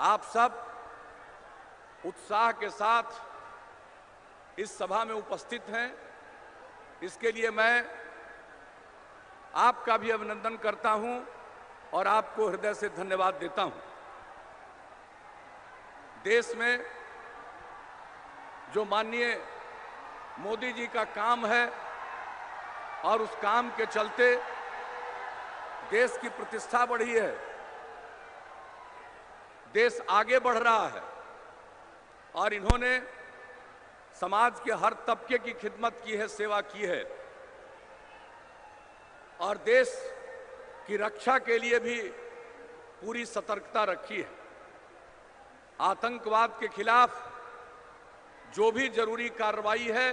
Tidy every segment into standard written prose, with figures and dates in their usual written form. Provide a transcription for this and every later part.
आप सब उत्साह के साथ इस सभा में उपस्थित हैं, इसके लिए मैं आपका भी अभिनंदन करता हूं और आपको हृदय से धन्यवाद देता हूं। देश में जो माननीय मोदी जी का काम है और उस काम के चलते देश की प्रतिष्ठा बढ़ी है, देश आगे बढ़ रहा है और इन्होंने समाज के हर तबके की खिदमत की है, सेवा की है और देश की रक्षा के लिए भी पूरी सतर्कता रखी है। आतंकवाद के खिलाफ जो भी जरूरी कार्रवाई है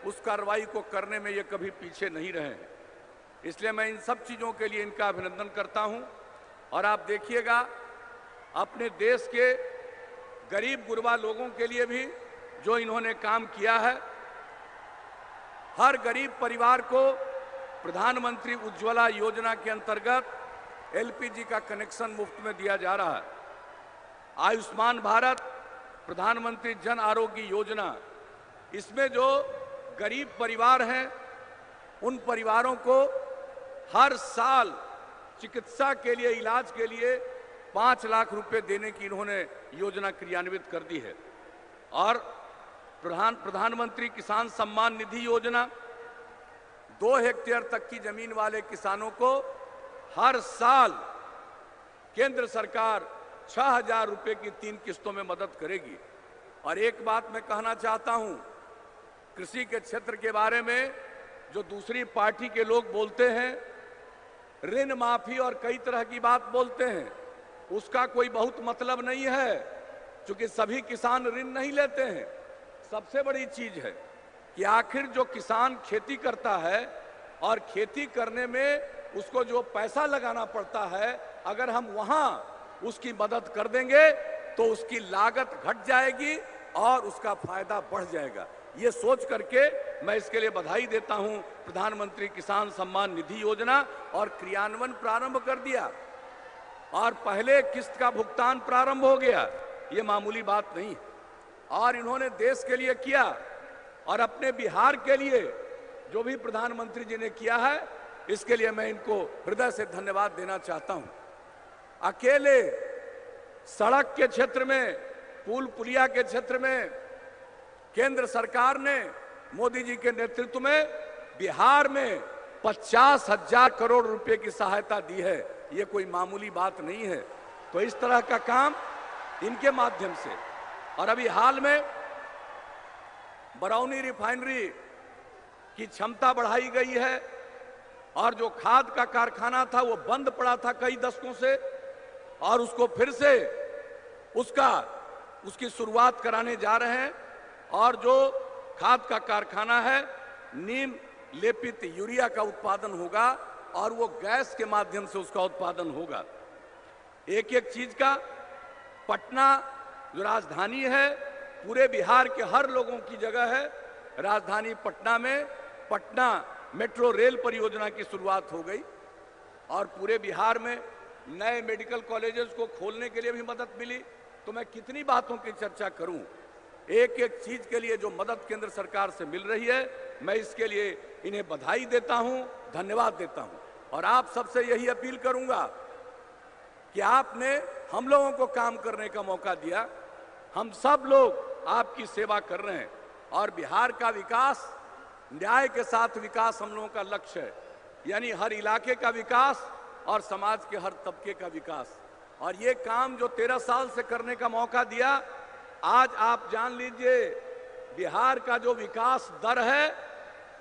उस कार्रवाई को करने में ये कभी पीछे नहीं रहे हैं, इसलिए मैं इन सब चीजों के लिए इनका अभिनंदन करता हूं। और आप देखिएगा, अपने देश के गरीब गुरबा लोगों के लिए भी जो इन्होंने काम किया है, हर गरीब परिवार को प्रधानमंत्री उज्ज्वला योजना के अंतर्गत एलपीजी का कनेक्शन मुफ्त में दिया जा रहा है। आयुष्मान भारत, प्रधानमंत्री जन आरोग्य योजना, इसमें जो गरीब परिवार हैं उन परिवारों को हर साल चिकित्सा के लिए, इलाज के लिए 5 लाख रुपए देने की इन्होंने योजना क्रियान्वित कर दी है। और प्रधानमंत्री किसान सम्मान निधि योजना, 2 हेक्टेयर तक की जमीन वाले किसानों को हर साल केंद्र सरकार 6,000 रुपए की 3 किस्तों में मदद करेगी। और एक बात मैं कहना चाहता हूं, कृषि के क्षेत्र के बारे में जो दूसरी पार्टी के लोग बोलते हैं, ऋण माफी और कई तरह की बात बोलते हैं, उसका कोई बहुत मतलब नहीं है, क्योंकि सभी किसान ऋण नहीं लेते हैं। सबसे बड़ी चीज है कि आखिर जो किसान खेती करता है और खेती करने में उसको जो पैसा लगाना पड़ता है, अगर हम वहां उसकी मदद कर देंगे तो उसकी लागत घट जाएगी और उसका फायदा बढ़ जाएगा। ये सोच करके मैं इसके लिए बधाई देता हूं प्रधानमंत्री किसान सम्मान निधि योजना, और क्रियान्वयन प्रारंभ कर दिया और पहले किस्त का भुगतान प्रारंभ हो गया। ये मामूली बात नहीं है और इन्होंने देश के लिए किया और अपने बिहार के लिए जो भी प्रधानमंत्री जी ने किया है, इसके लिए मैं इनको हृदय से धन्यवाद देना चाहता हूं। अकेले सड़क के क्षेत्र में, पुल पुलिया के क्षेत्र में केंद्र सरकार ने मोदी जी के नेतृत्व में बिहार में 50,000 करोड़ रुपए की सहायता दी है। ये कोई मामूली बात नहीं है। तो इस तरह का काम इनके माध्यम से, और अभी हाल में बरौनी रिफाइनरी की क्षमता बढ़ाई गई है और जो खाद का कारखाना था वो बंद पड़ा था कई दशकों से, और उसको फिर से उसकी शुरुआत कराने जा रहे हैं। और जो खाद का कारखाना है, नीम लेपित यूरिया का उत्पादन होगा और वो गैस के माध्यम से उसका उत्पादन होगा। एक एक चीज का, पटना जो राजधानी है, पूरे बिहार के हर लोगों की जगह है। राजधानी पटना में पटना मेट्रो रेल परियोजना की शुरुआत हो गई और पूरे बिहार में नए मेडिकल कॉलेजेस को खोलने के लिए भी मदद मिली। तो मैं कितनी बातों की चर्चा करूं, एक एक चीज के लिए जो मदद केंद्र सरकार से मिल रही है, मैं इसके लिए इन्हें बधाई देता हूं, धन्यवाद देता हूं। और आप सबसे यही अपील करूंगा कि आपने हम लोगों को काम करने का मौका दिया, हम सब लोग आपकी सेवा कर रहे हैं और बिहार का विकास, न्याय के साथ विकास हम लोगों का लक्ष्य है, यानी हर इलाके का विकास और समाज के हर तबके का विकास। और ये काम जो 13 साल से करने का मौका दिया, आज आप जान लीजिए बिहार का जो विकास दर है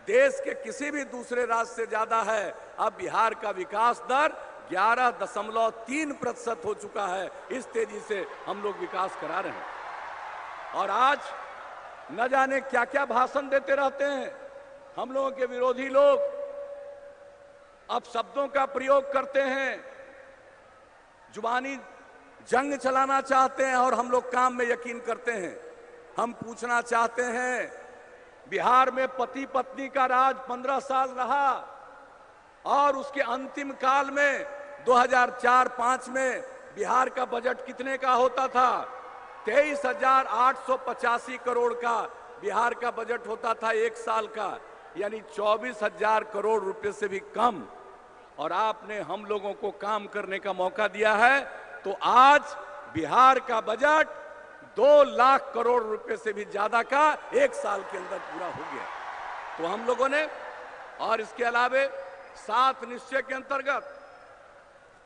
देश के किसी भी दूसरे राज्य से ज्यादा है। अब बिहार का विकास दर 11.3% हो चुका है। इस तेजी से हम लोग विकास करा रहे हैं। और आज न जाने क्या क्या भाषण देते रहते हैं हम लोगों के विरोधी लोग, अब शब्दों का प्रयोग करते हैं, जुबानी जंग चलाना चाहते हैं और हम लोग काम में यकीन करते हैं। हम पूछना चाहते हैं, बिहार में पति पत्नी का राज 15 साल रहा और उसके अंतिम काल में 2004-5 में बिहार का बजट कितने का होता था? 23,885 करोड़ का बिहार का बजट होता था एक साल का, यानी 24,000 करोड़ रुपए से भी कम। और आपने हम लोगों को काम करने का मौका दिया है, तो आज बिहार का बजट 2 लाख करोड़ रुपए से भी ज्यादा का एक साल के अंदर पूरा हो गया। तो हम लोगों ने, और इसके अलावे 7 निश्चय के अंतर्गत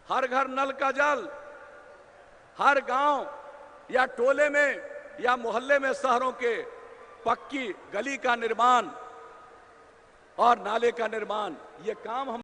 हर घर नल का जल, हर गांव या टोले में या मोहल्ले में शहरों के पक्की गली का निर्माण और नाले का निर्माण, ये काम हम